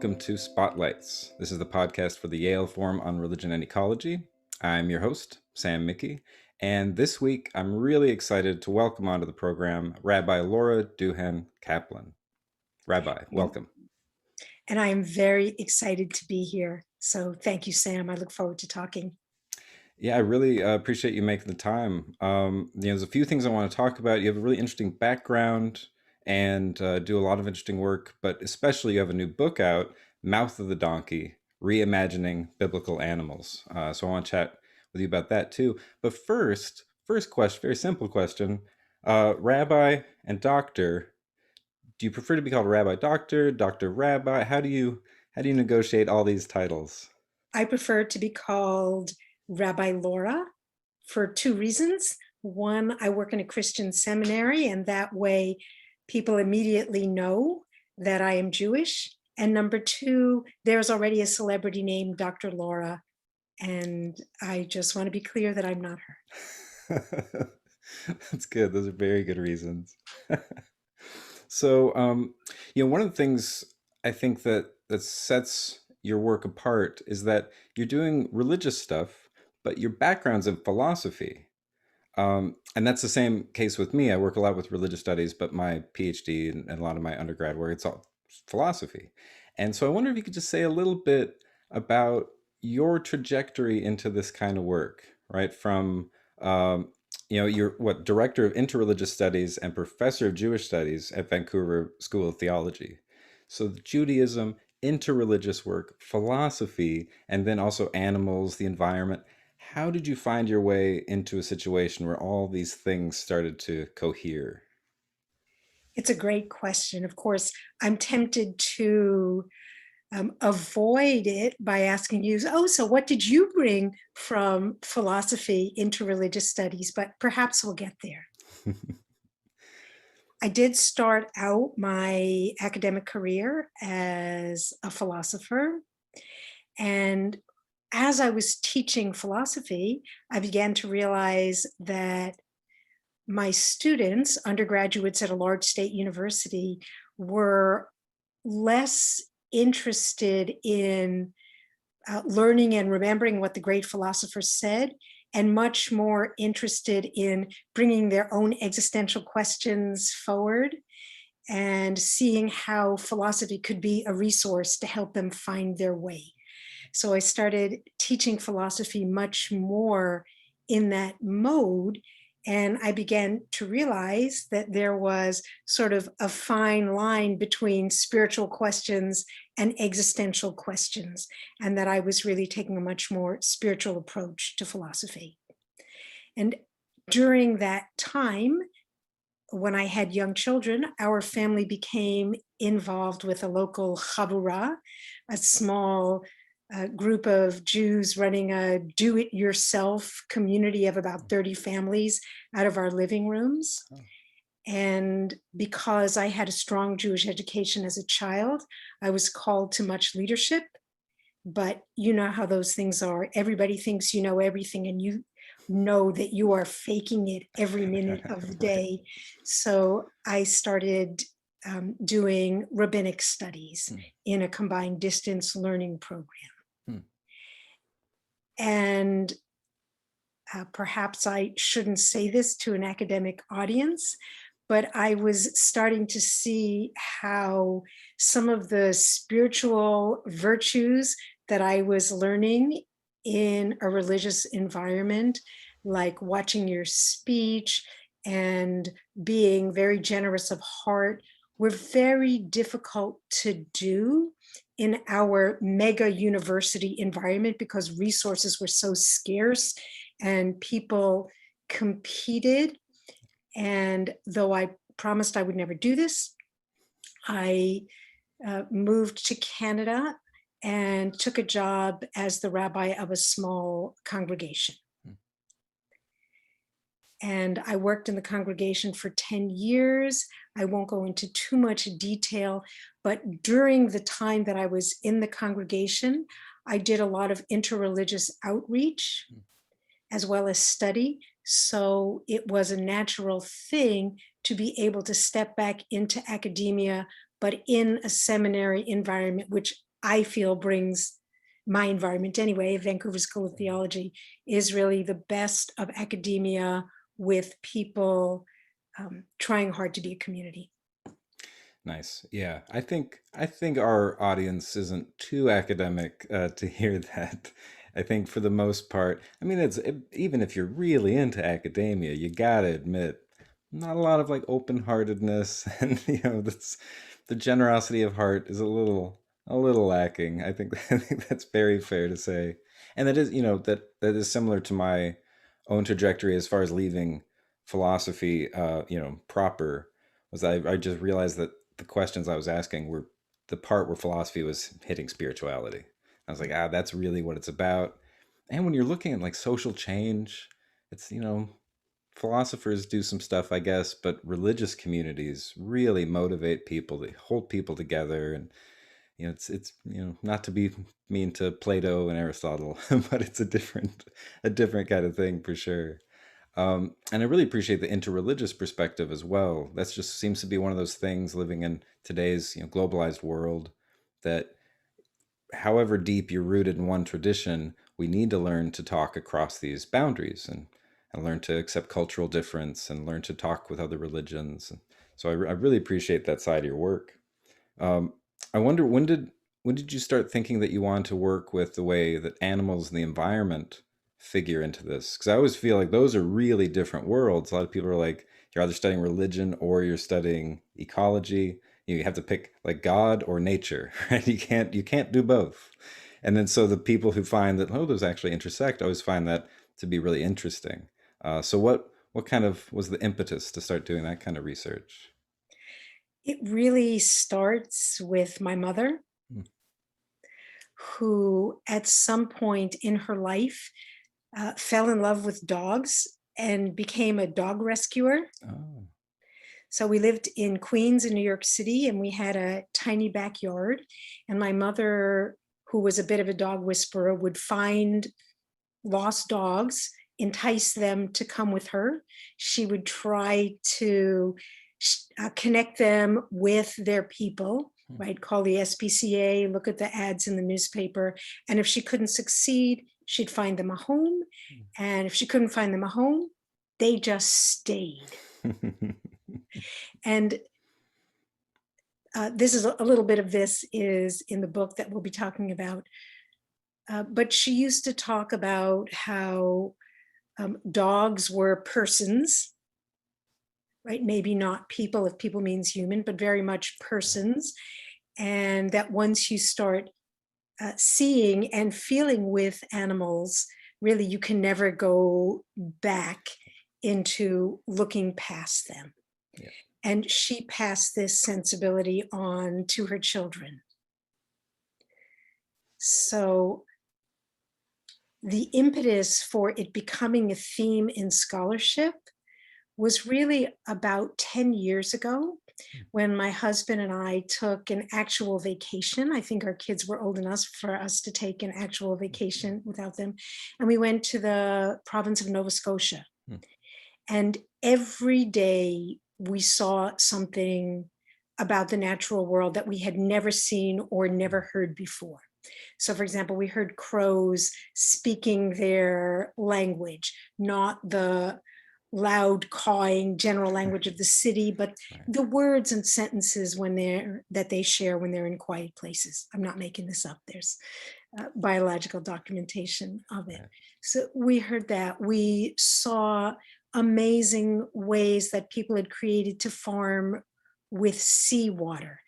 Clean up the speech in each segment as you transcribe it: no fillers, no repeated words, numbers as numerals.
welcome to Spotlights. This is the podcast for the Yale Forum on Religion and Ecology. I'm your host, Sam Mickey, and this week I'm really excited to welcome onto the program Rabbi Laura Duhan Kaplan. Rabbi, welcome. And I am very excited to be here. So thank you, Sam. I look forward to talking. Yeah, I really appreciate you making the time. There's a few things I want to talk about. You have a really interesting background and do a lot of interesting work, but especially you have a new book out, Mouth of the Donkey, Reimagining Biblical Animals. So I want to chat with you about that too. But first question, very simple question. Rabbi and doctor, do you prefer to be called Rabbi Doctor, Doctor Rabbi? How do you negotiate all these titles? I prefer to be called Rabbi Laura for two reasons. One, I work in a Christian seminary, and that way people immediately know that I am Jewish. And number two, there's already a celebrity named Dr. Laura, and I just want to be clear that I'm not her. That's good. Those are very good reasons. So, one of the things I think that sets your work apart is that you're doing religious stuff, but your background's in philosophy. And that's the same case with me. I work a lot with religious studies, but my PhD and a lot of my undergrad work, it's all philosophy. And so I wonder if you could just say a little bit about your trajectory into this kind of work, right? From, you're director of interreligious studies and professor of Jewish studies at Vancouver School of Theology. So Judaism, interreligious work, philosophy, and then also animals, the environment. How did you find your way into a situation where all these things started to cohere? It's a great question. Of course, I'm tempted to avoid it by asking you, oh, so what did you bring from philosophy into religious studies? But perhaps we'll get there. I did start out my academic career as a philosopher. And as I was teaching philosophy, I began to realize that my students, undergraduates at a large state university, were less interested in learning and remembering what the great philosophers said, and much more interested in bringing their own existential questions forward and seeing how philosophy could be a resource to help them find their way. So I started teaching philosophy much more in that mode. And I began to realize that there was sort of a fine line between spiritual questions and existential questions, and that I was really taking a much more spiritual approach to philosophy. And during that time, when I had young children, our family became involved with a local chabura, a small group of Jews running a do-it-yourself community of about 30 families out of our living rooms. Oh. And because I had a strong Jewish education as a child, I was called to much leadership. But you know how those things are. Everybody thinks you know everything, and you know that you are faking it every minute of the day. So I started doing rabbinic studies in a combined distance learning program. And perhaps I shouldn't say this to an academic audience, but I was starting to see how some of the spiritual virtues that I was learning in a religious environment, like watching your speech and being very generous of heart, were very difficult to do in our mega university environment because resources were so scarce and people competed. And though I promised I would never do this, I moved to Canada and took a job as the rabbi of a small congregation. And I worked in the congregation for 10 years. I won't go into too much detail, but during the time that I was in the congregation, I did a lot of interreligious outreach as well as study. So it was a natural thing to be able to step back into academia, but in a seminary environment, which I feel brings my environment anyway, Vancouver School of Theology, is really the best of academia with people trying hard to be a community. Nice. Yeah, I think our audience isn't too academic to hear that. I think for the most part, I mean, even if you're really into academia, you gotta admit, not a lot of like open-heartedness, and that's the generosity of heart is a little lacking. I think I think that's very fair to say, and that is that is similar to my own trajectory as far as leaving philosophy, proper was I just realized that the questions I was asking were the part where philosophy was hitting spirituality. I was like, that's really what it's about. And when you're looking at like social change, it's, philosophers do some stuff, I guess, but religious communities really motivate people. They hold people together, and it's not to be mean to Plato and Aristotle, but it's a different kind of thing for sure. And I really appreciate the interreligious perspective as well. That just seems to be one of those things living in today's globalized world that however deep you're rooted in one tradition, we need to learn to talk across these boundaries and learn to accept cultural difference and learn to talk with other religions. And so I really appreciate that side of your work. Um, I wonder when did you start thinking that you wanted to work with the way that animals and the environment figure into this? Because I always feel like those are really different worlds. A lot of people are like, you're either studying religion or you're studying ecology. You have to pick like God or nature, right? You can't do both. And then so the people who find that those actually intersect always find that to be really interesting. So what kind of was the impetus to start doing that kind of research? It really starts with my mother, Hmm. who at some point in her life fell in love with dogs and became a dog rescuer. Oh. So we lived in Queens in New York City, and we had a tiny backyard. And my mother, who was a bit of a dog whisperer, would find lost dogs, entice them to come with her. She would try to connect them with their people, Hmm. right? Call the SPCA, look at the ads in the newspaper. And if she couldn't succeed, she'd find them a home. And if she couldn't find them a home, they just stayed. And this is a little bit of this is in the book that we'll be talking about. But she used to talk about how dogs were persons, right? Maybe not people, if people means human, but very much persons. And that once you start seeing and feeling with animals, really you can never go back into looking past them. Yeah. And she passed this sensibility on to her children. So the impetus for it becoming a theme in scholarship was really about 10 years ago when my husband and I took an actual vacation. I think our kids were old enough for us to take an actual vacation without them. And we went to the province of Nova Scotia. Hmm. And every day we saw something about the natural world that we had never seen or never heard before. So, for example, we heard crows speaking their language, not the loud cawing general language of the city, but Right. the words and sentences that they share when they're in quiet places. I'm not making this up. There's biological documentation of it. Right. So we heard that. We saw amazing ways that people had created to farm with seawater.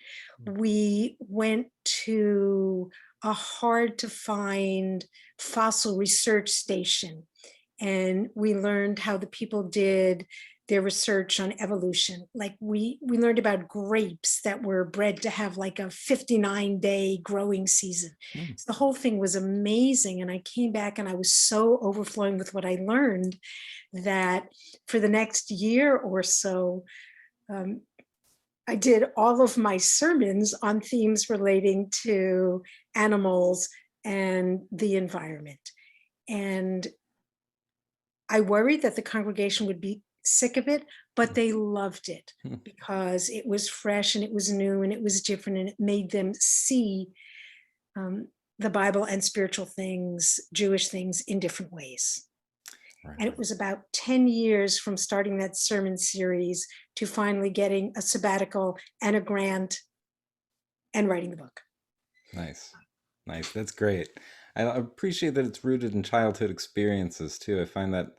We went to a hard to find fossil research station, and we learned how the people did their research on evolution. Like we learned about grapes that were bred to have like a 59-day growing season. Hmm. So the whole thing was amazing. And I came back and I was so overflowing with what I learned that for the next year or so, um, I did all of my sermons on themes relating to animals and the environment. And I worried that the congregation would be sick of it, but they loved it Hmm. because it was fresh and it was new and it was different and it made them see um, the Bible and spiritual things, Jewish things in different ways. Right And it on. was about 10 years from starting that sermon series to finally getting a sabbatical and a grant and writing the book. Nice. Nice. That's great. I appreciate that it's rooted in childhood experiences too. I find that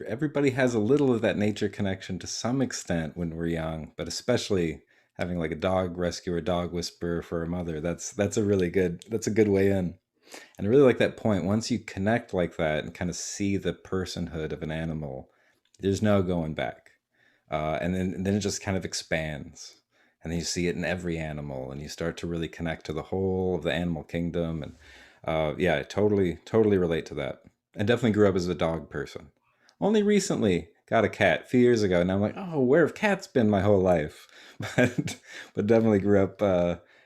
everybody has a little of that nature connection to some extent when we're young, but especially having like a dog rescuer, dog whisperer for a mother. That's a really good that's a good way in. And I really like that point. Once you connect like that and kind of see the personhood of an animal, there's no going back. And then it just kind of expands. And then you see it in every animal, and you start to really connect to the whole of the animal kingdom. And yeah, I totally relate to that. I definitely grew up as a dog person. Only recently got a cat a few years ago, and I'm like, oh, where have cats been my whole life? But but definitely grew up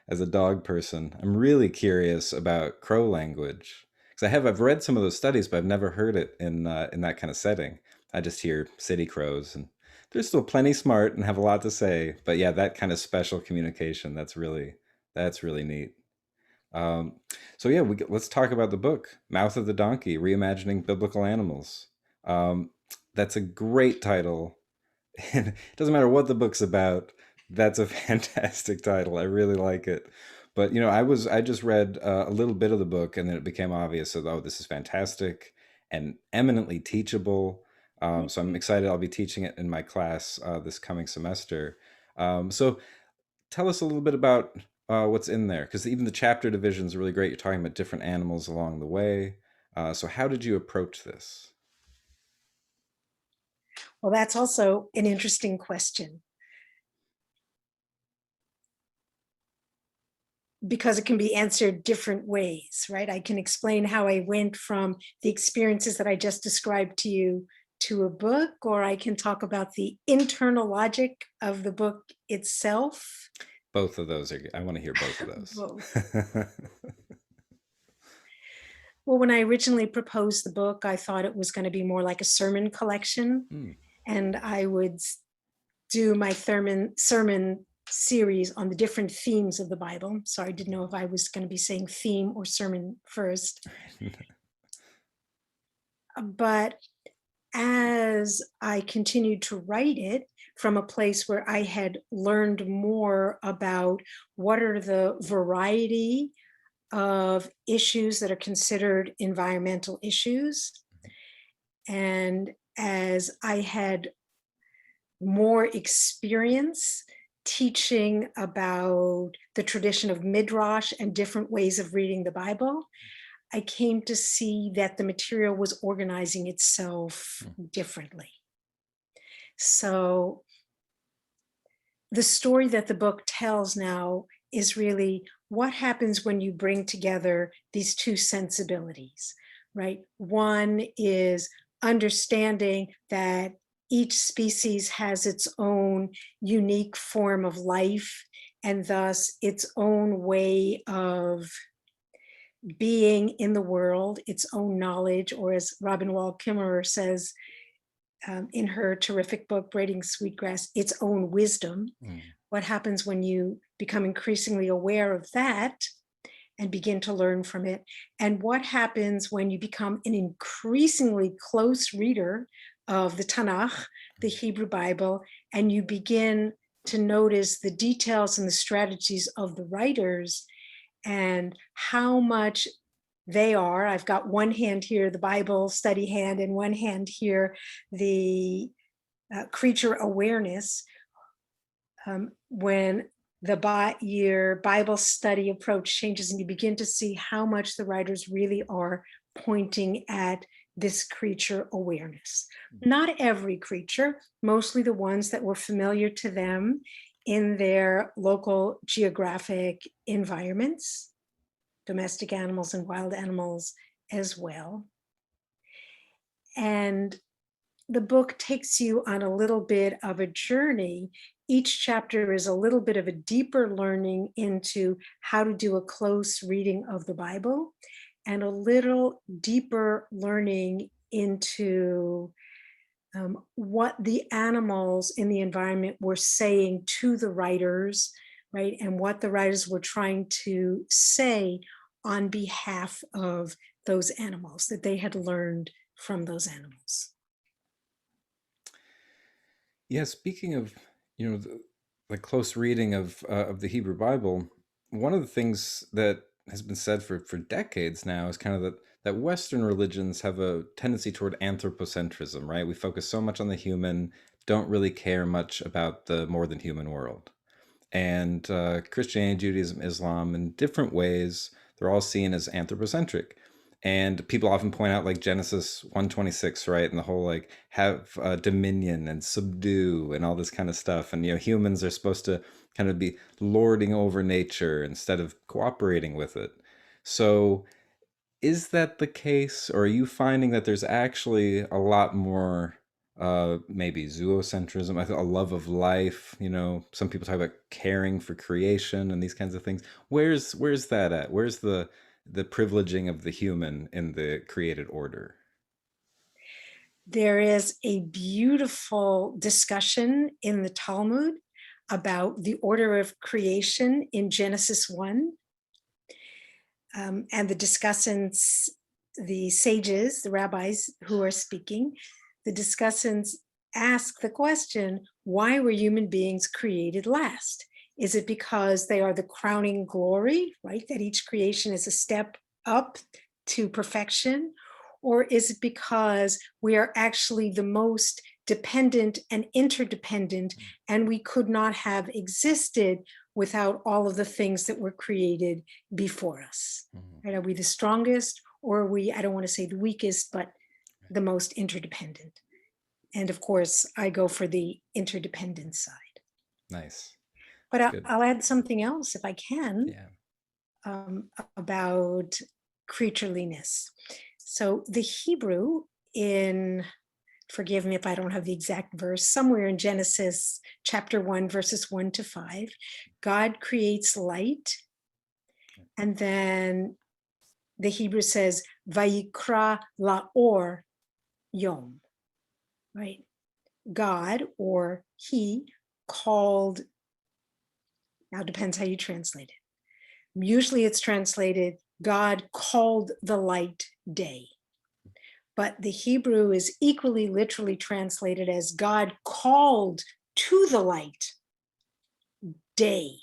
as a dog person. I'm really curious about crow language because I've read some of those studies, but I've never heard it in that kind of setting. I just hear city crows, and they're still plenty smart and have a lot to say. But yeah, that kind of special communication, that's really neat. Um, so yeah, let's talk about the book, Mouth of the Donkey: Reimagining Biblical Animals. Um, that's a great title. And it doesn't matter what the book's about. That's a fantastic title. I really like it. But I just read a little bit of the book, and then it became obvious that, oh, this is fantastic and eminently teachable. So I'm excited. I'll be teaching it in my class this coming semester. So tell us a little bit about what's in there, because even the chapter divisions are really great. You're talking about different animals along the way. So how did you approach this? Well, that's also an interesting question because it can be answered different ways, right? I can explain how I went from the experiences that I just described to you to a book, or I can talk about the internal logic of the book itself. Both of those are good. I want to hear both of those. Both. Well, when I originally proposed the book, I thought it was going to be more like a sermon collection, Hmm. and I would do my sermon series on the different themes of the Bible. So I didn't know if I was going to be saying theme or sermon first. But as I continued to write it from a place where I had learned more about what are the variety of issues that are considered environmental issues, and as I had more experience teaching about the tradition of midrash and different ways of reading the Bible, I came to see that the material was organizing itself Hmm. differently. So the story that the book tells now is really what happens when you bring together these two sensibilities, right? One is understanding that each species has its own unique form of life and thus its own way of being in the world, its own knowledge, or as Robin Wall Kimmerer says in her terrific book, Braiding Sweetgrass, its own wisdom. Hmm. What happens when you become increasingly aware of that and begin to learn from it? And what happens when you become an increasingly close reader of the Tanakh, the Hebrew Bible, and you begin to notice the details and the strategies of the writers and how much they are. I've got one hand here, the Bible study hand, and one hand here, the creature awareness. When your Bible study approach changes and you begin to see how much the writers really are pointing at this creature awareness. Not every creature, mostly the ones that were familiar to them in their local geographic environments, domestic animals and wild animals as well. And the book takes you on a little bit of a journey. Each chapter is a little bit of a deeper learning into how to do a close reading of the Bible and a little deeper learning into what the animals in the environment were saying to the writers, right? And what the writers were trying to say on behalf of those animals that they had learned from those animals. Yeah, speaking of, the close reading of the Hebrew Bible, one of the things that has been said for decades now is kind of that Western religions have a tendency toward anthropocentrism, right? We focus so much on the human, don't really care much about the more than human world. And Christianity, Judaism, Islam, in different ways, they're all seen as anthropocentric. And people often point out like Genesis 1:26, right? And the whole like have dominion and subdue and all this kind of stuff. And, humans are supposed to kind of be lording over nature instead of cooperating with it. So is that the case, or are you finding that there's actually a lot more, maybe zoocentrism, a love of life? Some people talk about caring for creation and these kinds of things. Where's that at? Where's the privileging of the human in the created order? There is a beautiful discussion in the Talmud about the order of creation in Genesis 1. And the discussants, the sages, the rabbis who are speaking, the discussants ask the question, why were human beings created last? Is it because they are the crowning glory, right? That each creation is a step up to perfection? Or is it because we are actually the most dependent and interdependent, and we could not have existed without all of the things that were created before us? Right? Are we the strongest, or are we, I don't want to say the weakest, but the most interdependent? And of course, I go for the interdependent side. Nice. But That's good. I'll add something else if I can, Yeah. about creatureliness. So the Hebrew in, forgive me if I don't have the exact verse, somewhere in Genesis chapter 1, verses 1-5, God creates light. And then the Hebrew says, Vayikra laor yom, right? God, or he, called, now depends how you translate it. Usually it's translated, God called the light day. But the Hebrew is equally literally translated as God called to the light day.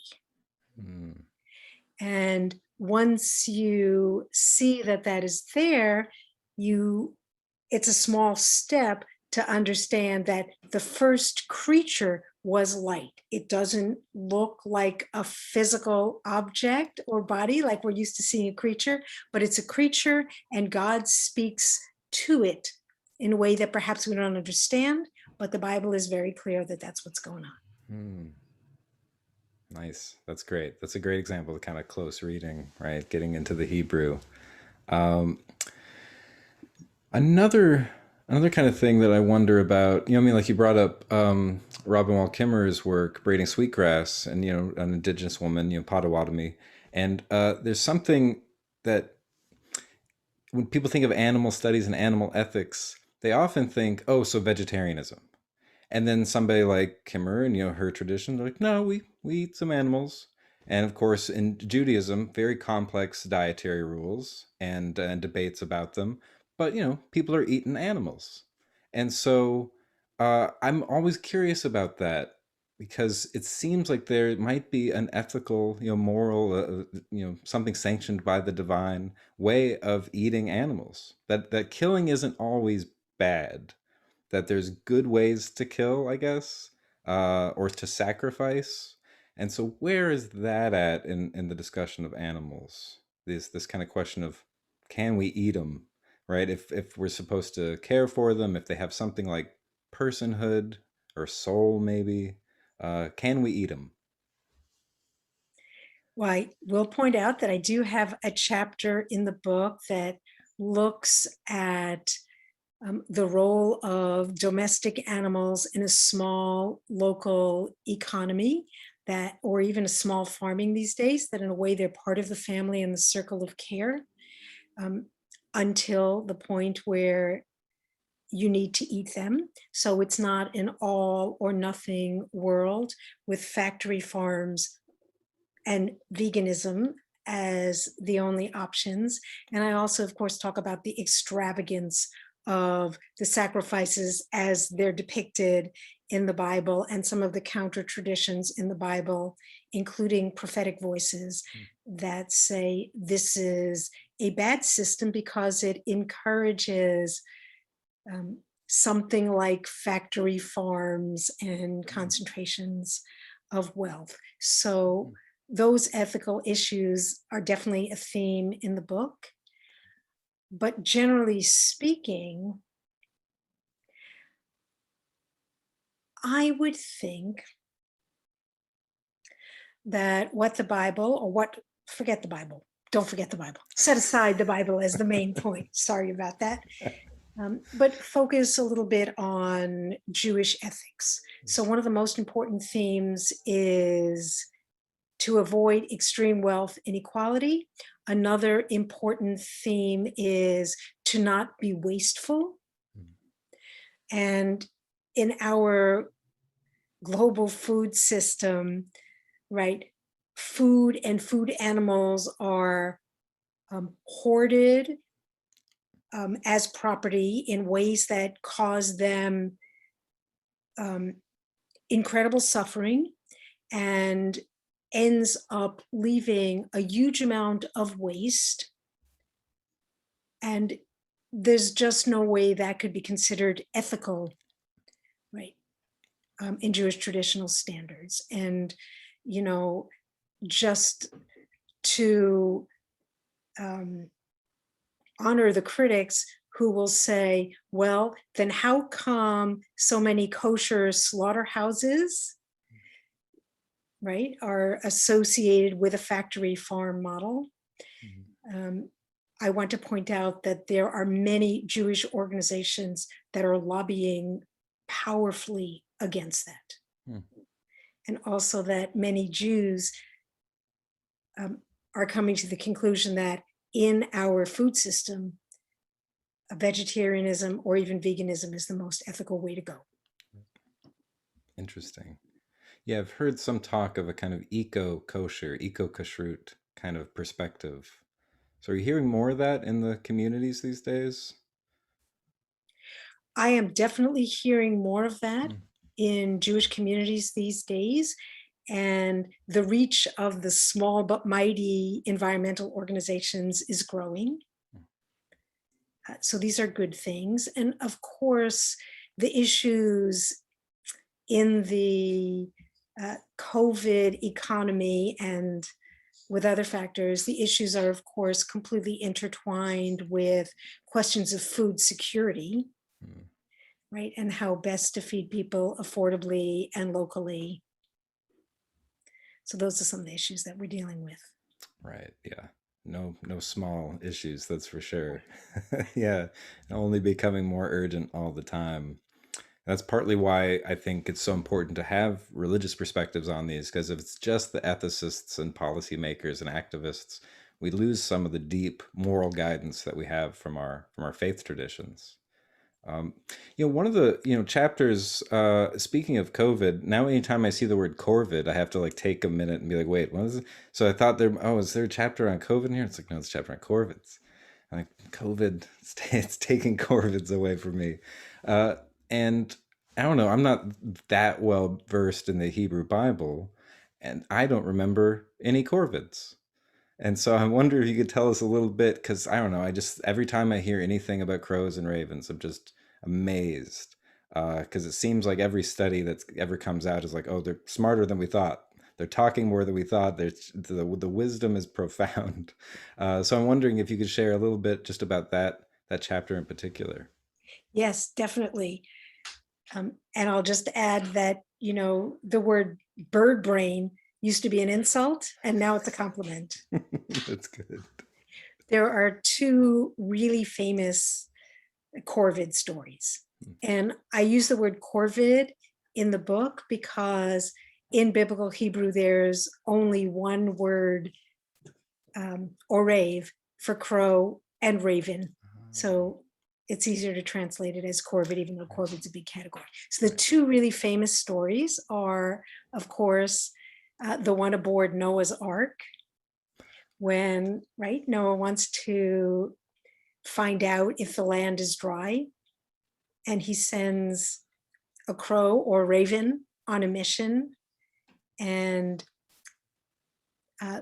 And once you see that that is there, it's a small step to understand that the first creature was light. It doesn't look like a physical object or body like we're used to seeing a creature, but it's a creature, and God speaks to it in a way that perhaps we don't understand, but the Bible is very clear that that's what's going on. Nice. That's great. That's a great example of kind of close reading, right? Getting into the Hebrew. Another kind of thing that I wonder about, like you brought up Robin Wall Kimmerer's work, Braiding Sweetgrass, and, an indigenous woman, Potawatomi. And there's something that when people think of animal studies and animal ethics, they often think, oh, so vegetarianism. And then somebody like Kimmerer and, her tradition, they're like, no, we eat some animals. And of course, in Judaism, very complex dietary rules and debates about them. But, people are eating animals. And so I'm always curious about that, because it seems like there might be an ethical, moral, something sanctioned by the divine way of eating animals. That killing isn't always bad, that there's good ways to kill, I guess, or to sacrifice. And so where is that at in the discussion of animals? This kind of question of, can we eat them, right? If we're supposed to care for them, if they have something like personhood or soul, maybe, can we eat them? Well, I will point out that I do have a chapter in the book that looks at the role of domestic animals in a small local economy, that, or even a small farming these days, that in a way they're part of the family and the circle of care, until the point where you need to eat them. So it's not an all or nothing world with factory farms and veganism as the only options. And I also, of course, talk about the extravagance of the sacrifices as they're depicted in the Bible and some of the counter traditions in the Bible, including prophetic voices that say this is a bad system because it encourages um, something like factory farms and concentrations of wealth. So those ethical issues are definitely a theme in the book. But generally speaking, I would think that what the Bible, or what, forget the Bible, don't forget the Bible, set aside the Bible as the main point. Sorry about that. But focus a little bit on Jewish ethics. So, one of the most important themes is to avoid extreme wealth inequality. Another important theme is to not be wasteful. And in our global food system, right, food and food animals are hoarded as property in ways that cause them um, incredible suffering and ends up leaving a huge amount of waste. And there's just no way that could be considered ethical, right, in Jewish traditional standards. And, you know, just to honor the critics who will say, well, then how come so many kosher slaughterhouses, right, are associated with a factory farm model? I want to point out that there are many Jewish organizations that are lobbying powerfully against that. And also that many Jews are coming to the conclusion that in our food system, vegetarianism or even veganism is the most ethical way to go. Interesting. Yeah, I've heard some talk of a kind of eco-kosher, eco-kashrut kind of perspective. So are you hearing more of that in the communities these days? I am definitely hearing more of that in Jewish communities these days. And the reach of the small but mighty environmental organizations is growing. So these are good things. And of course, the issues in the COVID economy and with other factors, the issues are, of course, completely intertwined with questions of food security, right? And how best to feed people affordably and locally. So those are some of the issues that we're dealing with. Right. Yeah. No small issues, that's for sure. Yeah. Only becoming more urgent all the time. That's partly why I think it's so important to have religious perspectives on these, because if it's just the ethicists and policymakers and activists, we lose some of the deep moral guidance that we have from our faith traditions. One of the chapters. Speaking of COVID, now anytime I see the word corvid, I have to like take a minute and be like, "Wait, what is it?" So I thought there. Oh, is there a chapter on COVID in here? It's like, no, it's a chapter on corvids. I'm like, COVID, it's taking corvids away from me, and I don't know. I'm not that well versed in the Hebrew Bible, and I don't remember any corvids. And so I wonder if you could tell us a little bit, because I don't know. I just every time I hear anything about crows and ravens, I'm just amazed. Because it seems like every study that's ever comes out is like, oh, they're smarter than we thought. They're talking more than we thought. The wisdom is profound. So I'm wondering if you could share a little bit just about that chapter in particular. Yes, definitely. And I'll just add that, the word bird brain used to be an insult and now it's a compliment. That's good. There are two really famous corvid stories. And I use the word corvid in the book because in biblical Hebrew, there's only one word, orave, for crow and raven. So it's easier to translate it as corvid, even though corvid's a big category. So the two really famous stories are, of course, the one aboard Noah's Ark, when, right, Noah wants to find out if the land is dry, and he sends a crow or raven on a mission, and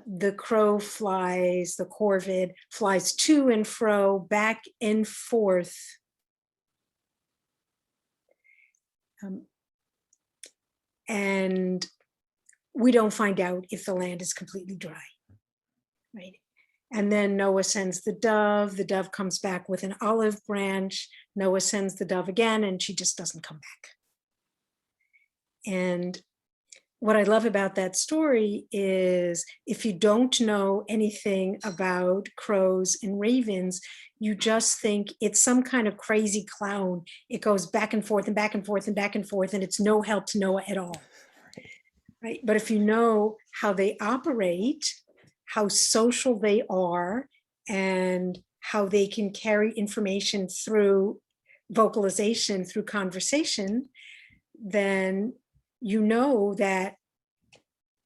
the crow flies, the corvid flies to and fro, back and forth. And we don't find out if the land is completely dry, right? And then Noah sends the dove comes back with an olive branch. Noah sends the dove again, and she just doesn't come back. And what I love about that story is if you don't know anything about crows and ravens, you just think it's some kind of crazy clown. It goes back and forth and back and forth and back and forth, and it's no help to Noah at all. Right? But if you know how they operate, how social they are, and how they can carry information through vocalization, through conversation, then you know that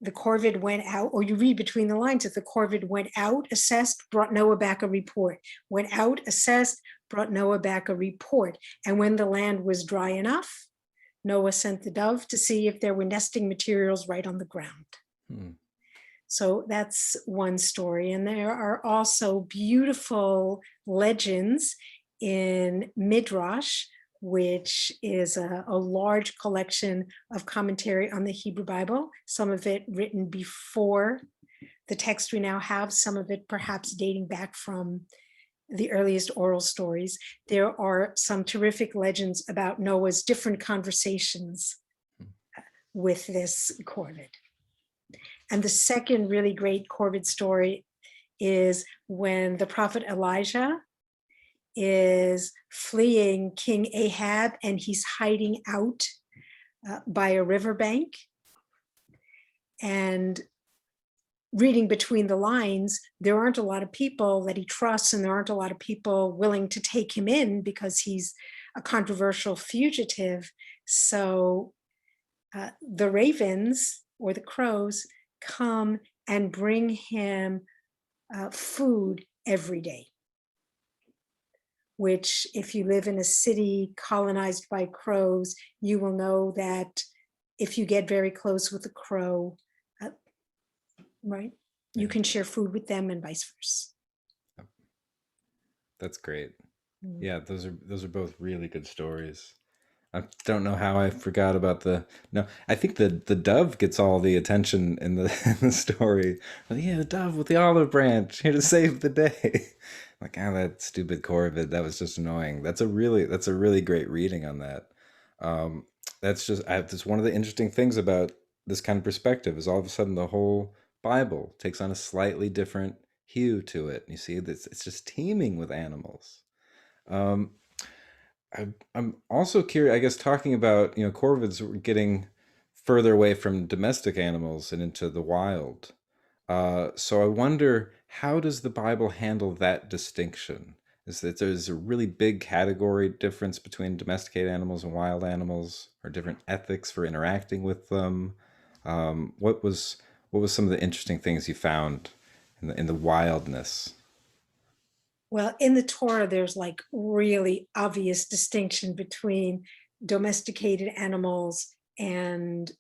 the corvid went out, or you read between the lines that the corvid went out, assessed, brought Noah back a report, went out, assessed, brought Noah back a report. And when the land was dry enough, Noah sent the dove to see if there were nesting materials right on the ground. So that's one story. And there are also beautiful legends in Midrash, which is a large collection of commentary on the Hebrew Bible, some of it written before the text we now have, some of it perhaps dating back from the earliest oral stories. There are some terrific legends about Noah's different conversations with this corvid. And the second really great corvid story is when the prophet Elijah is fleeing King Ahab, and he's hiding out by a riverbank. And reading between the lines, there aren't a lot of people that he trusts, and there aren't a lot of people willing to take him in because he's a controversial fugitive. So the ravens, or the crows, come and bring him food every day, which, if you live in a city colonized by crows, you will know that if you get very close with a crow, right, you can share food with them, and vice versa. That's great. Yeah, those are both really good stories. I don't know how I forgot about no. I think the dove gets all the attention in the in the story. Yeah, the dove with the olive branch here to save the day. Like, that stupid corvid, that was just annoying. That's a really great reading on that. That's one of the interesting things about this kind of perspective is all of a sudden the whole Bible takes on a slightly different hue to it. You see, it's just teeming with animals. Um, I'm also curious, I guess, talking about, corvids getting further away from domestic animals and into the wild. So I wonder, how does the Bible handle that distinction? Is that there's a really big category difference between domesticated animals and wild animals, or different ethics for interacting with them? What was some of the interesting things you found in the wildness? Well, in the Torah, there's like really obvious distinction between domesticated animals and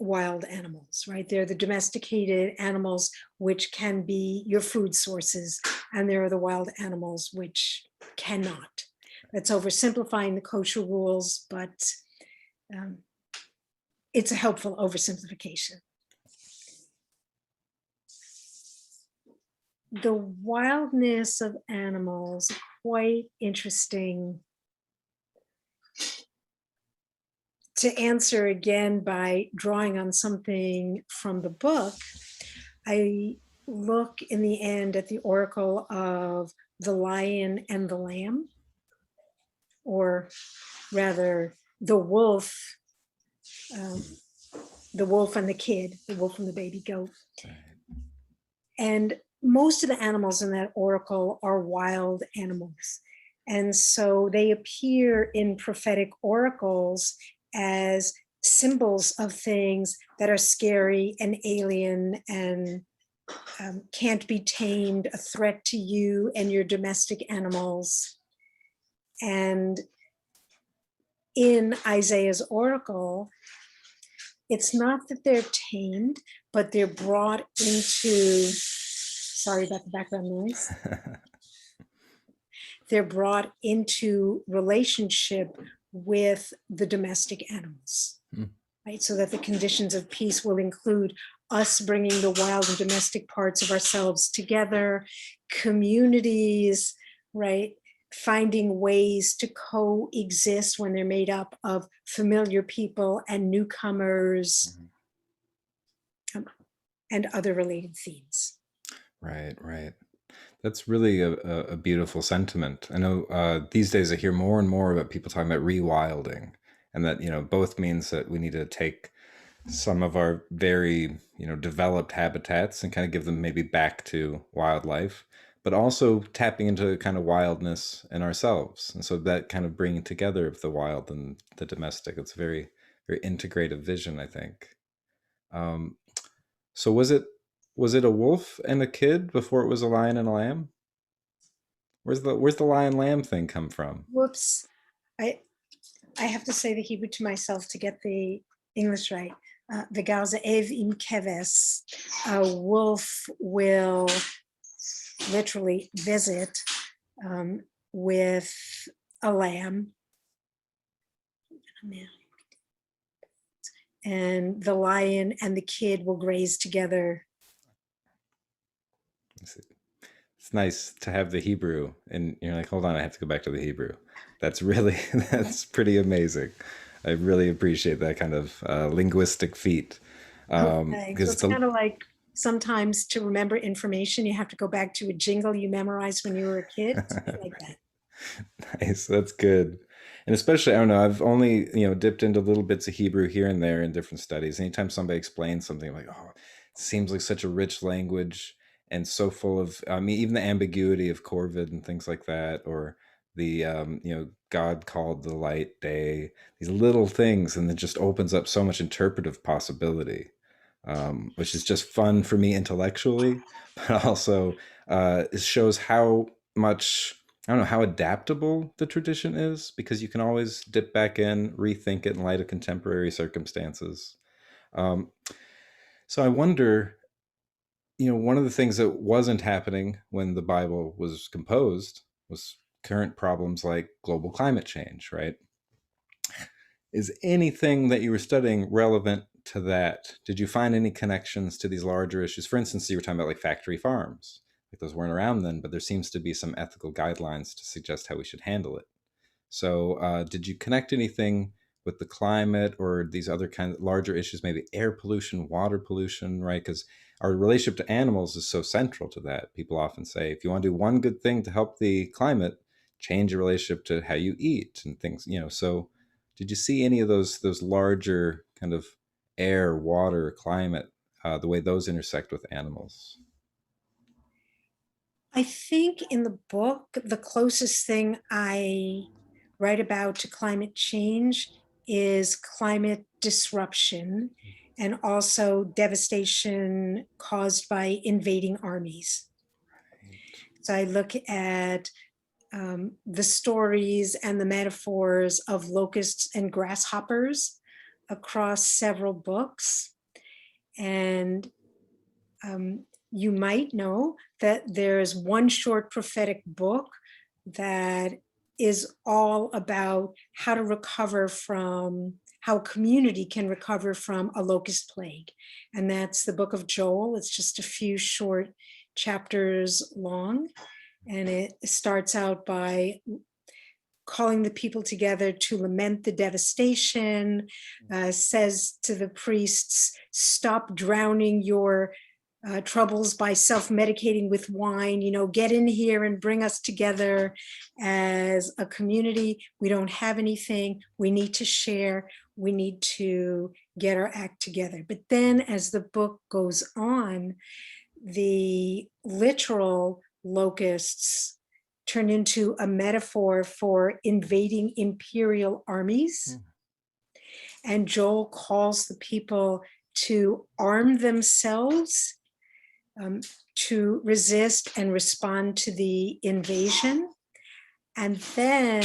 wild animals, right? They're the domesticated animals, which can be your food sources, and there are the wild animals which cannot. That's oversimplifying the kosher rules, but it's a helpful oversimplification. The wildness of animals, quite interesting to answer again by drawing on something from the book. I look in the end at the oracle of the lion and the lamb, or rather the wolf and the kid, the wolf and the baby goat. And most of the animals in that oracle are wild animals. And so they appear in prophetic oracles as symbols of things that are scary and alien and can't be tamed, a threat to you and your domestic animals. And in Isaiah's oracle, it's not that they're tamed, but they're brought into, sorry about the background noise, they're brought into relationship with the domestic animals, right? So that the conditions of peace will include us bringing the wild and domestic parts of ourselves together, communities, right? Finding ways to coexist when they're made up of familiar people and newcomers, and other related themes. Right, right. That's really a beautiful sentiment. I know these days I hear more and more about people talking about rewilding, and that, both means that we need to take some of our very, developed habitats and kind of give them maybe back to wildlife, but also tapping into kind of wildness in ourselves. And so that kind of bringing together of the wild and the domestic, it's a very, very integrative vision, I think. Um, so was it a wolf and a kid before it was a lion and a lamb? Where's the lion lamb thing come from? Whoops. I I have to say the Hebrew to myself to get the English right. V'gar ze'ev im keves. A wolf will literally visit with a lamb. And the lion and the kid will graze together. It's nice to have the Hebrew, and you're like, hold on, I have to go back to the Hebrew. That's really that's pretty amazing. I really appreciate that kind of linguistic feat. Okay, so Because it's kind of like sometimes to remember information, you have to go back to a jingle you memorized when you were a kid. Like that. Nice, that's good. And especially, I don't know, I've only, dipped into little bits of Hebrew here and there in different studies. Anytime somebody explains something, I'm like, oh, it seems like such a rich language and so full of, I mean, even the ambiguity of corvid and things like that, or the, God called the light day, these little things, and it just opens up so much interpretive possibility, which is just fun for me intellectually, but also it shows how much, I don't know, how adaptable the tradition is, because you can always dip back in, rethink it in light of contemporary circumstances. Um, so I wonder, one of the things that wasn't happening when the Bible was composed was current problems like global climate change, right? Is anything that you were studying relevant to that? Did you find any connections to these larger issues? For instance, you were talking about like factory farms. Like those weren't around then, but there seems to be some ethical guidelines to suggest how we should handle it. So, did you connect anything with the climate or these other kind of larger issues, maybe air pollution, water pollution, right? Because our relationship to animals is so central to that. People often say, if you want to do one good thing to help the climate, change your relationship to how you eat and things. So, did you see any of those larger kind of air, water, climate, the way those intersect with animals? I think in the book, the closest thing I write about to climate change is climate disruption and also devastation caused by invading armies. So I look at the stories and the metaphors of locusts and grasshoppers across several books. And you might know that there's one short prophetic book that is all about how to recover from, how a community can recover from a locust plague. And that's the book of Joel. It's just a few short chapters long. And it starts out by calling the people together to lament the devastation, says to the priests, stop drowning your troubles by self-medicating with wine, get in here and bring us together as a community. We don't have anything. We need to share. We need to get our act together. But then as the book goes on, the literal locusts turn into a metaphor for invading imperial armies. And Joel calls the people to arm themselves um, to resist and respond to the invasion. And then,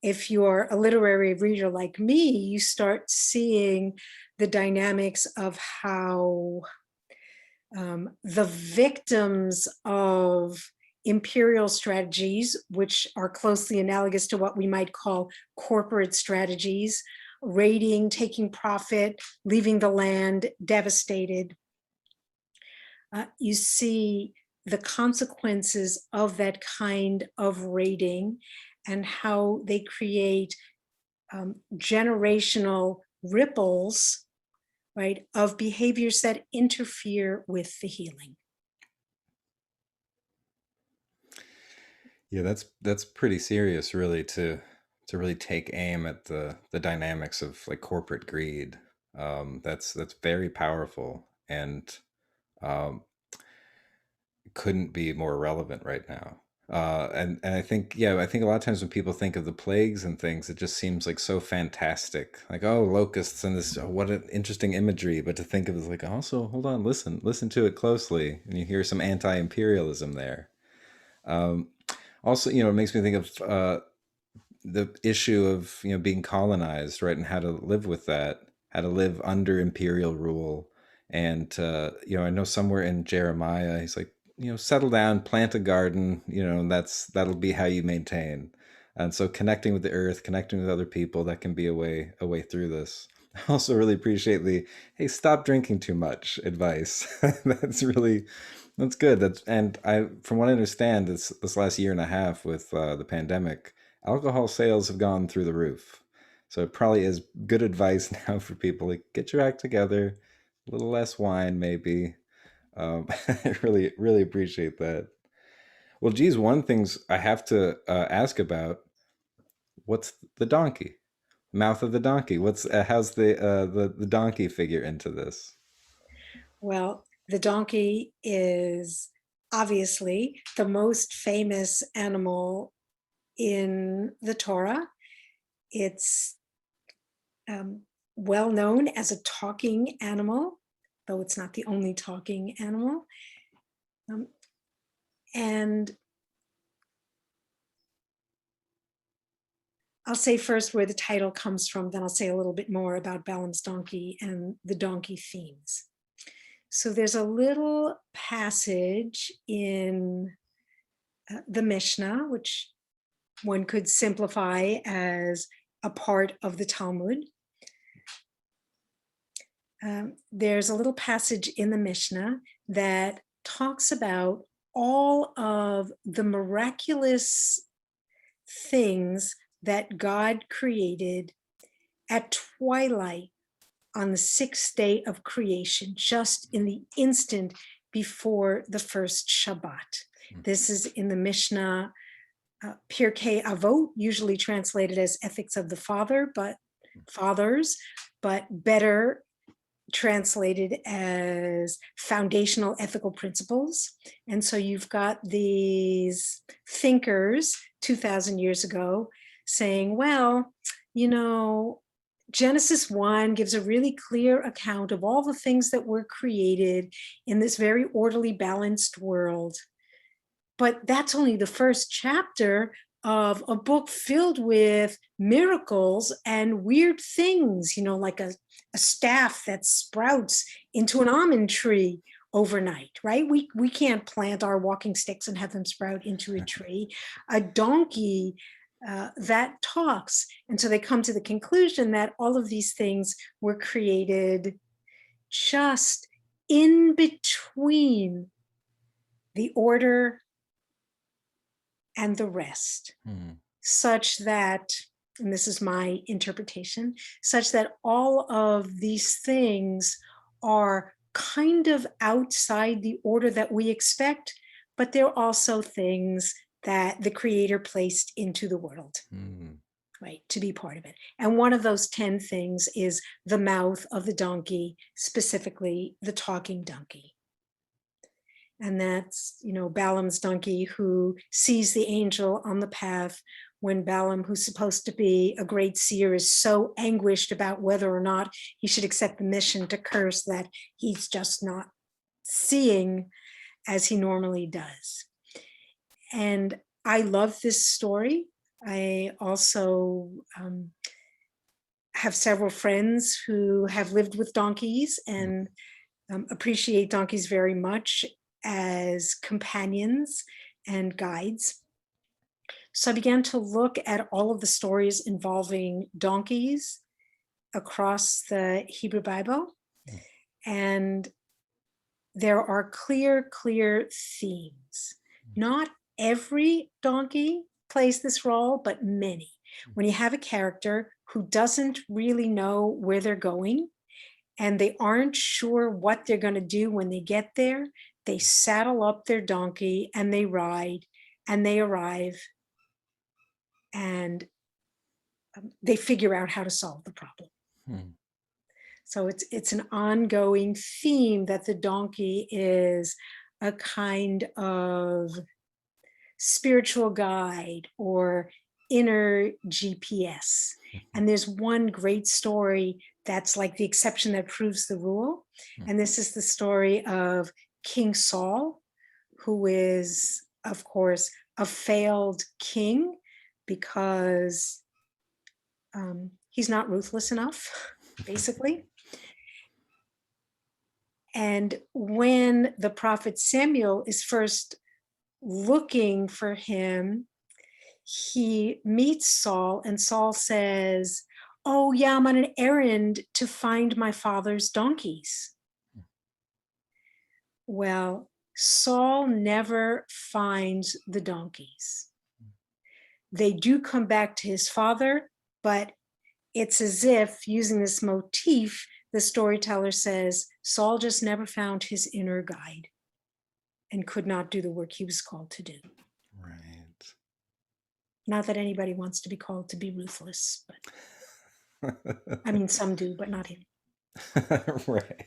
if you're a literary reader like me, you start seeing the dynamics of how the victims of imperial strategies, which are closely analogous to what we might call corporate strategies, raiding, taking profit, leaving the land devastated. You see the consequences of that kind of raiding and how they create generational ripples, right, of behaviors that interfere with the healing. Yeah, that's pretty serious, really, to really take aim at the dynamics of like corporate greed. That's very powerful, and um, couldn't be more relevant right now. And I think, yeah, I think a lot of times when people think of the plagues and things, it just seems like so fantastic, like, oh, locusts and this, oh, what an interesting imagery. But to think of it as like, also, hold on, listen to it closely, and you hear some anti-imperialism there. Um, Also, it makes me think of the issue of being colonized, right, and how to live with that, how to live under imperial rule. And I know somewhere in Jeremiah he's like, settle down, plant a garden, and that'll be how you maintain. And so connecting with the earth, connecting with other people, that can be a way through this. I also really appreciate the, hey, stop drinking too much advice. That's good. And I, from what I understand, this last year and a half with the pandemic, alcohol sales have gone through the roof. So it probably is good advice now for people, like, get your act together, a little less wine maybe. I really really appreciate that. Well, geez, one things I have to ask about: what's the donkey? Mouth of the donkey. What's how's the donkey figure into this? Well, the donkey is obviously the most famous animal in the Torah. It's um, well known as a talking animal, though it's not the only talking animal. Um, and I'll say first where the title comes from, then I'll say a little bit more about Balaam's donkey and the donkey themes. So there's a little passage in the Mishnah, which one could simplify as a part of the Talmud. There's a little passage in the Mishnah that talks about all of the miraculous things that God created at twilight on the sixth day of creation, just in the instant before the first Shabbat. This is in the Mishnah, Pirkei Avot, usually translated as Ethics of the Fathers, but better translated as Foundational Ethical Principles. And so you've got these thinkers 2,000 years ago saying, well, Genesis 1 gives a really clear account of all the things that were created in this very orderly, balanced world. But that's only the first chapter of a book filled with miracles and weird things, like a staff that sprouts into an almond tree overnight, right? We can't plant our walking sticks and have them sprout into a tree. A donkey that talks. And so they come to the conclusion that all of these things were created just in between the order and the rest, such that, and this is my interpretation, such that all of these things are kind of outside the order that we expect, but they're also things that the Creator placed into the world, right, to be part of it. And one of those 10 things is the mouth of the donkey, specifically the talking donkey. And that's, Balaam's donkey, who sees the angel on the path when Balaam, who's supposed to be a great seer, is so anguished about whether or not he should accept the mission to curse that he's just not seeing. as he normally does. And I love this story. I also have several friends who have lived with donkeys and appreciate donkeys very much as companions and guides. So I began to look at all of the stories involving donkeys across the Hebrew Bible, and there are clear themes. Not every donkey plays this role, but many. When you have a character who doesn't really know where they're going and they aren't sure what they're going to do when they get there, they saddle up their donkey and they ride and they arrive and they figure out how to solve the problem. Hmm. So it's an ongoing theme that the donkey is a kind of spiritual guide or inner GPS. And there's one great story that's like the exception that proves the rule. And this is the story of King Saul, who is, of course, a failed king because he's not ruthless enough, basically. And when the prophet Samuel is first looking for him, he meets Saul, and Saul says, "Oh, yeah, I'm on an errand to find my father's donkeys." Well, Saul never finds the donkeys. They do come back to his father, but it's as if, using this motif, the storyteller says Saul just never found his inner guide and could not do the work he was called to do. Right. Not that anybody wants to be called to be ruthless, but I mean, some do, but not him. Right.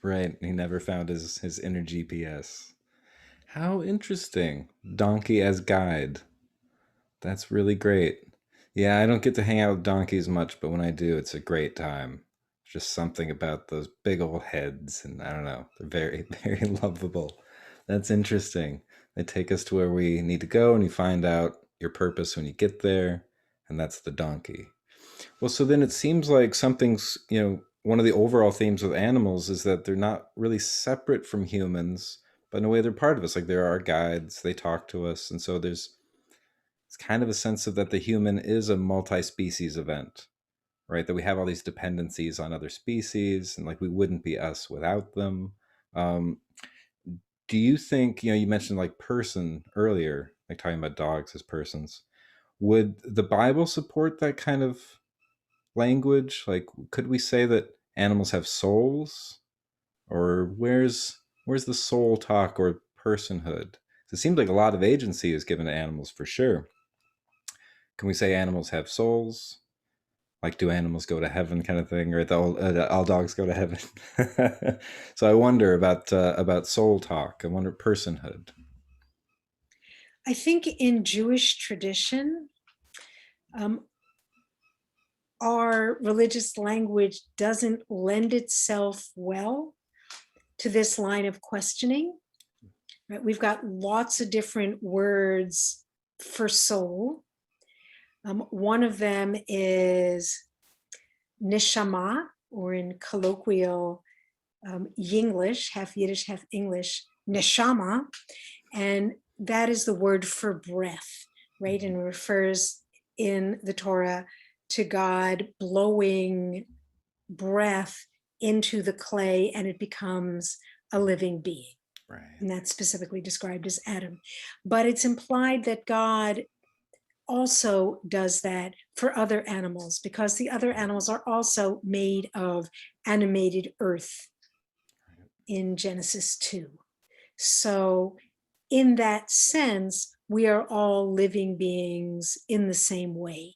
Right. He never found his inner GPS. How interesting. Donkey as guide. That's really great. Yeah, I don't get to hang out with donkeys much, but when I do, it's a great time. Just something about those big old heads, and I don't know, they're very, very lovable. That's interesting. They take us to where we need to go, and you find out your purpose when you get there, and that's the donkey. Well, so then it seems like something's, one of the overall themes with animals is that they're not really separate from humans, but in a way they're part of us. Like they're our guides, they talk to us, and so it's kind of a sense of that the human is a multi-species event, right? That we have all these dependencies on other species, and like we wouldn't be us without them. Um, do you think, you mentioned like person earlier, like talking about dogs as persons. Would the Bible support that kind of language? Like, could we say that animals have souls, or where's the soul talk or personhood? It seems like a lot of agency is given to animals for sure. Can we say animals have souls? Like, do animals go to heaven, kind of thing, or all dogs go to heaven? So I wonder about soul talk. I wonder personhood. I think in Jewish tradition, our religious language doesn't lend itself well to this line of questioning. Right? We've got lots of different words for soul. One of them is neshama, or in colloquial Yinglish, half Yiddish, half English, neshama, and that is the word for breath, right? And refers in the Torah to God blowing breath into the clay and it becomes a living being. Right. And that's specifically described as Adam. But it's implied that God also does that for other animals because the other animals are also made of animated earth in Genesis 2. So in that sense, we are all living beings in the same way.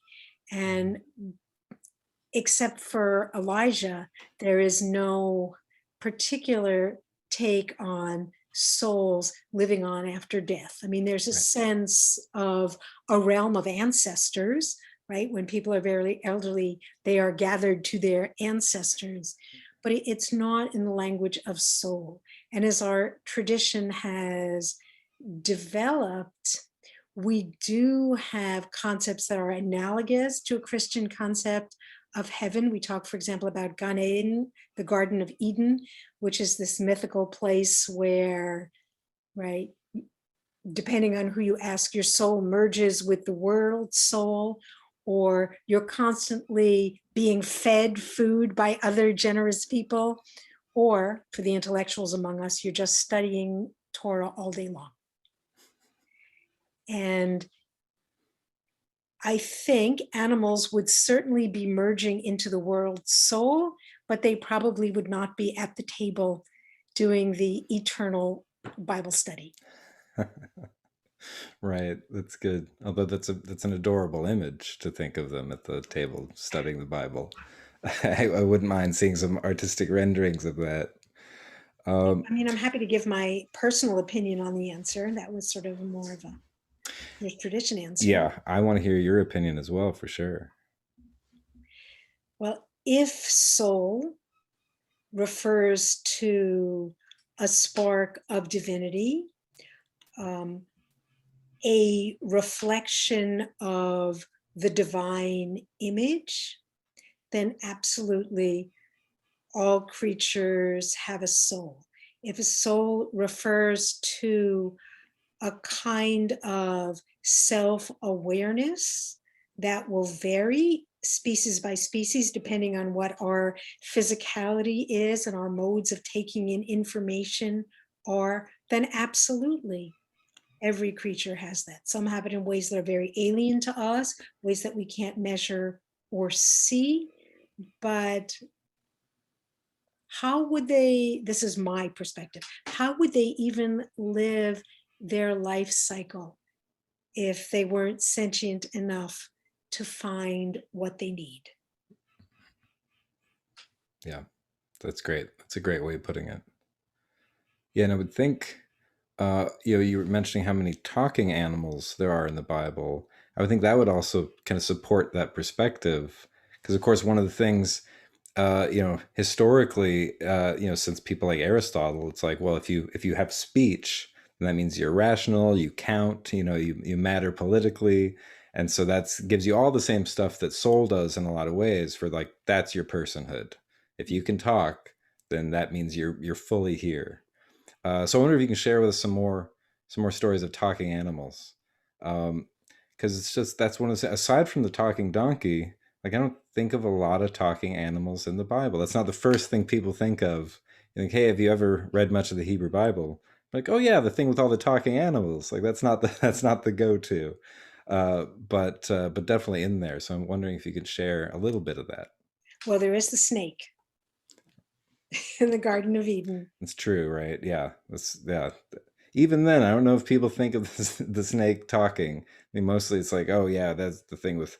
And except for Elijah, there is no particular take on souls living on after death. I mean, there's a sense of a realm of ancestors, right? When people are very elderly, they are gathered to their ancestors. but it's not in the language of soul. And as our tradition has developed, we do have concepts that are analogous to a Christian concept of heaven. We talk, for example, about Gan Eden, the Garden of Eden, which is this mythical place where, right, depending on who you ask, your soul merges with the world soul, or you're constantly being fed food by other generous people, or for the intellectuals among us, you're just studying Torah all day long. And I think animals would certainly be merging into the world soul, but they probably would not be at the table doing the eternal Bible study. Right, that's good. Although that's an adorable image to think of them at the table studying the Bible. I wouldn't mind seeing some artistic renderings of that. Um, I mean, I'm happy to give my personal opinion on the answer. That was sort of more of a there's tradition answer. yeah, I want to hear your opinion as well, for sure. Well, if soul refers to a spark of divinity, um, a reflection of the divine image, then absolutely all creatures have a soul. If a soul refers to a kind of self-awareness that will vary species by species depending on what our physicality is and our modes of taking in information are, then absolutely every creature has that. Some have it in ways that are very alien to us, ways that we can't measure or see, but how would they, this is my perspective, how would they even live their life cycle if they weren't sentient enough to find what they need? Yeah, that's great. That's a great way of putting it. Yeah, and I would think, you were mentioning how many talking animals there are in the Bible. I would think that would also kind of support that perspective, because of course one of the things, historically, since people like Aristotle, it's like, well, if you have speech, then that means you're rational, you count, you matter politically, and so that's gives you all the same stuff that soul does in a lot of ways. For like, that's your personhood. If you can talk, then that means you're fully here. So I wonder if you can share with us some more stories of talking animals, because it's just that's one of the, aside from the talking donkey, like I don't think of a lot of talking animals in the Bible. That's not the first thing people think of. You think, hey, have you ever read much of the Hebrew Bible? Like, oh yeah, the thing with all the talking animals. Like that's not the that's not the go-to, but definitely in there. So I'm wondering if you could share a little bit of that. Well, there is the snake in the Garden of Eden. It's true, right? Yeah, that's yeah. Even then, I don't know if people think of the snake talking. I mean, mostly it's like, oh yeah, that's the thing with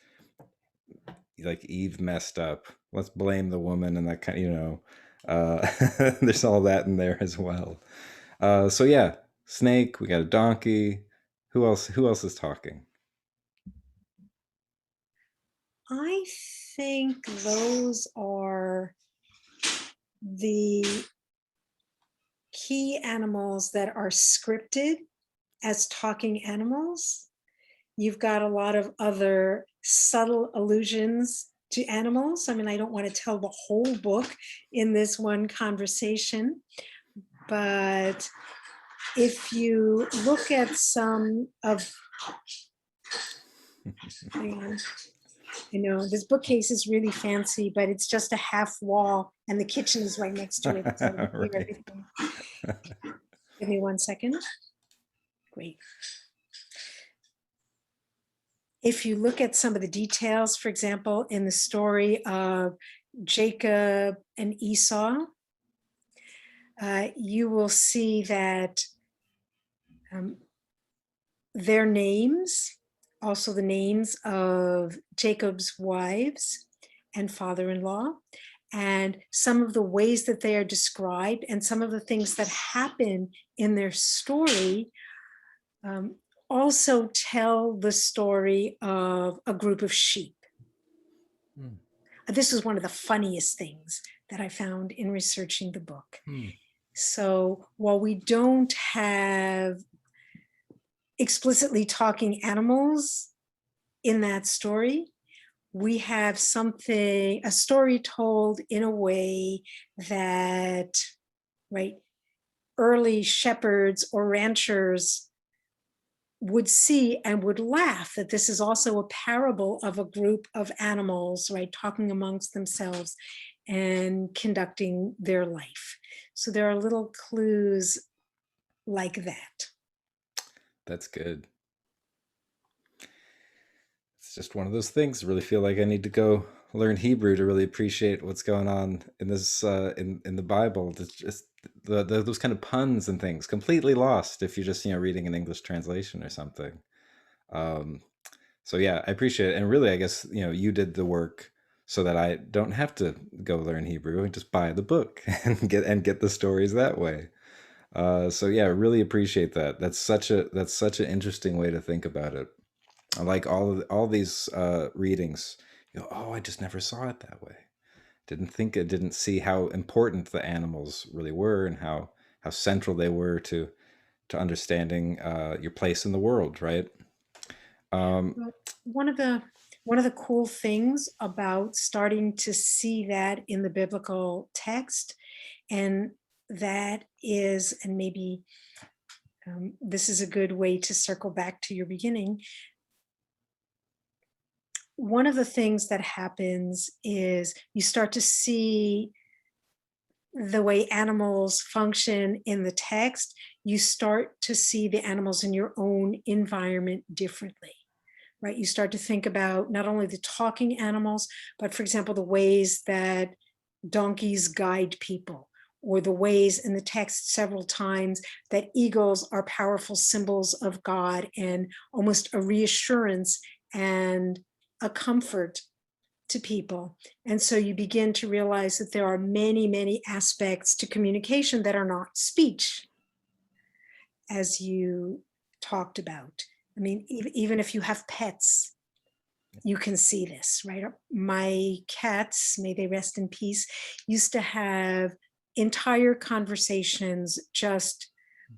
like Eve messed up. Let's blame the woman and that kind. There's all that in there as well. So yeah, snake. We got a donkey. Who else? Who else is talking? I think those are the key animals that are scripted as talking animals. You've got a lot of other subtle allusions to animals. I mean, I don't want to tell the whole book in this one conversation, but if you look at some of, hang on, this bookcase is really fancy, but it's just a half wall and the kitchen is right next to it. So you hear Right. everything. Give me 1 second. Great. If you look at some of the details, for example, in the story of Jacob and Esau, you will see that their names, also the names of Jacob's wives and father-in-law, and some of the ways that they are described and some of the things that happen in their story also tell the story of a group of sheep. Hmm. This is one of the funniest things that I found in researching the book. Hmm. So while we don't have explicitly talking animals in that story, we have a story told in a way that, right, early shepherds or ranchers would see and would laugh, that this is also a parable of a group of animals, right, talking amongst themselves and conducting their life. So there are little clues like that. That's good. It's just one of those things. I really feel like I need to go learn Hebrew to really appreciate what's going on in this in the Bible. It's just those kind of puns and things completely lost if you're just reading an English translation or something. Um, so yeah, I appreciate it, and really, I guess you did the work so that I don't have to go learn Hebrew and just buy the book and get the stories that way. So yeah, I really appreciate that. That's such an interesting way to think about it. I like all these readings. Oh, I just never saw it that way. Didn't see how important the animals really were and how central they were to understanding your place in the world, right? Um, But one of the cool things about starting to see that in the biblical text, and that is, and maybe this is a good way to circle back to your beginning. One of the things that happens is you start to see the way animals function in the text. You start to see the animals in your own environment differently, right? You start to think about not only the talking animals, but for example, the ways that donkeys guide people, or the ways in the text several times that eagles are powerful symbols of God and almost a reassurance and a comfort to people. And so you begin to realize that there are many, many aspects to communication that are not speech, as you talked about. I mean, even if you have pets, you can see this, right? My cats, may they rest in peace, used to have entire conversations just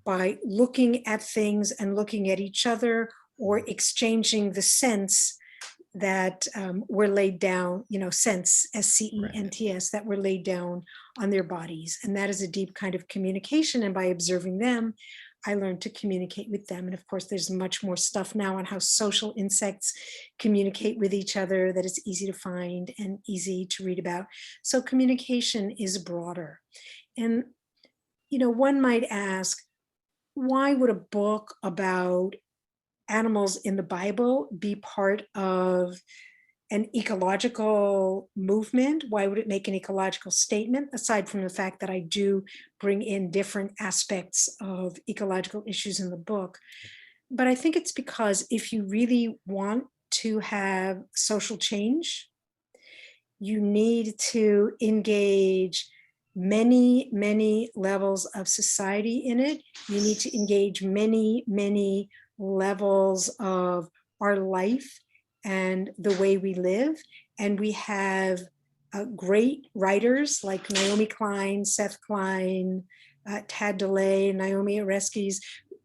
by looking at things and looking at each other, or exchanging the scents that were laid down, scents, right. SCENTS, that were laid down on their bodies. And that is a deep kind of communication. And by observing them, I learned to communicate with them. And of course, there's much more stuff now on how social insects communicate with each other that is easy to find and easy to read about. So communication is broader. And, one might ask, why would a book about animals in the Bible be part of an ecological movement? Why would it make an ecological statement, aside from the fact that I do bring in different aspects of ecological issues in the book? But I think it's because if you really want to have social change, you need to engage many, many levels of society in it. You need to engage many, many levels of our life and the way we live. And we have great writers like Naomi Klein, Seth Klein, Tad DeLay, Naomi Oreskes,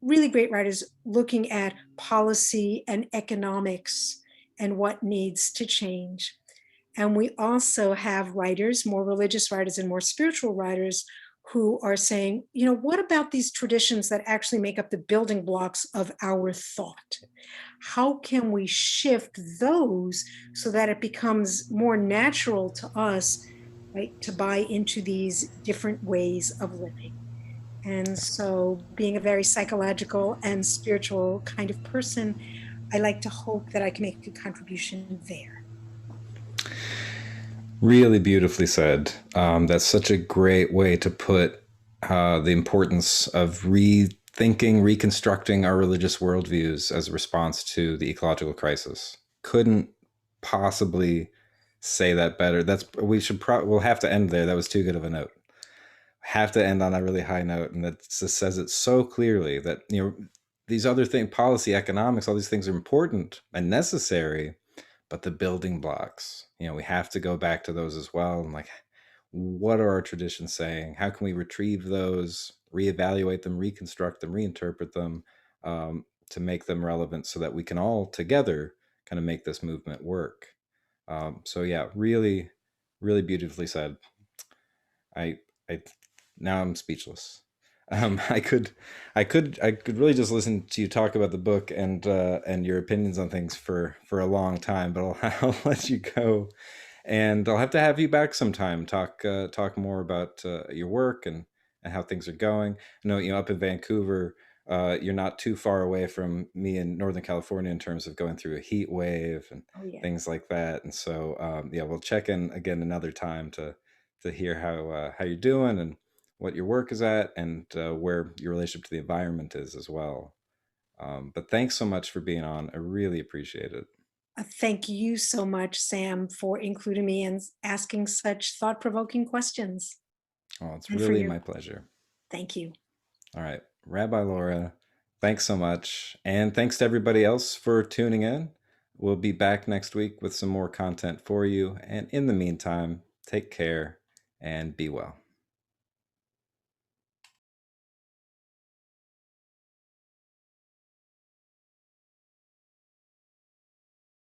really great writers looking at policy and economics and what needs to change. And we also have writers, more religious writers and more spiritual writers, who are saying, what about these traditions that actually make up the building blocks of our thought? How can we shift those so that it becomes more natural to us, right, to buy into these different ways of living? And so, being a very psychological and spiritual kind of person, I like to hope that I can make a contribution there. Really beautifully said. That's such a great way to put the importance of rethinking, reconstructing our religious worldviews as a response to the ecological crisis. Couldn't possibly say that better. We'll have to end there. That was too good of a note. Have to end on a really high note, and that just says it so clearly that these other things, policy, economics, all these things are important and necessary, but the building blocks, we have to go back to those as well. And like, what are our traditions saying? How can we retrieve those, reevaluate them, reconstruct them, reinterpret them, to make them relevant so that we can all together kind of make this movement work? So yeah, really, really beautifully said. I, I now I'm speechless. I could, I could really just listen to you talk about the book and your opinions on things for a long time. But I'll let you go, and I'll have to have you back sometime. Talk more about your work and how things are going. I know, up in Vancouver, you're not too far away from me in Northern California in terms of going through a heat wave and Oh, yeah. things like that. And so yeah, we'll check in again another time to hear how you're doing and what your work is at and where your relationship to the environment is as well. But thanks so much for being on. I really appreciate it. Thank you so much, Sam, for including me and asking such thought provoking questions. Oh, it's And for really your, my pleasure. thank you. All right, Rabbi Laura, thanks so much. And thanks to everybody else for tuning in. We'll be back next week with some more content for you. And in the meantime, take care and be well.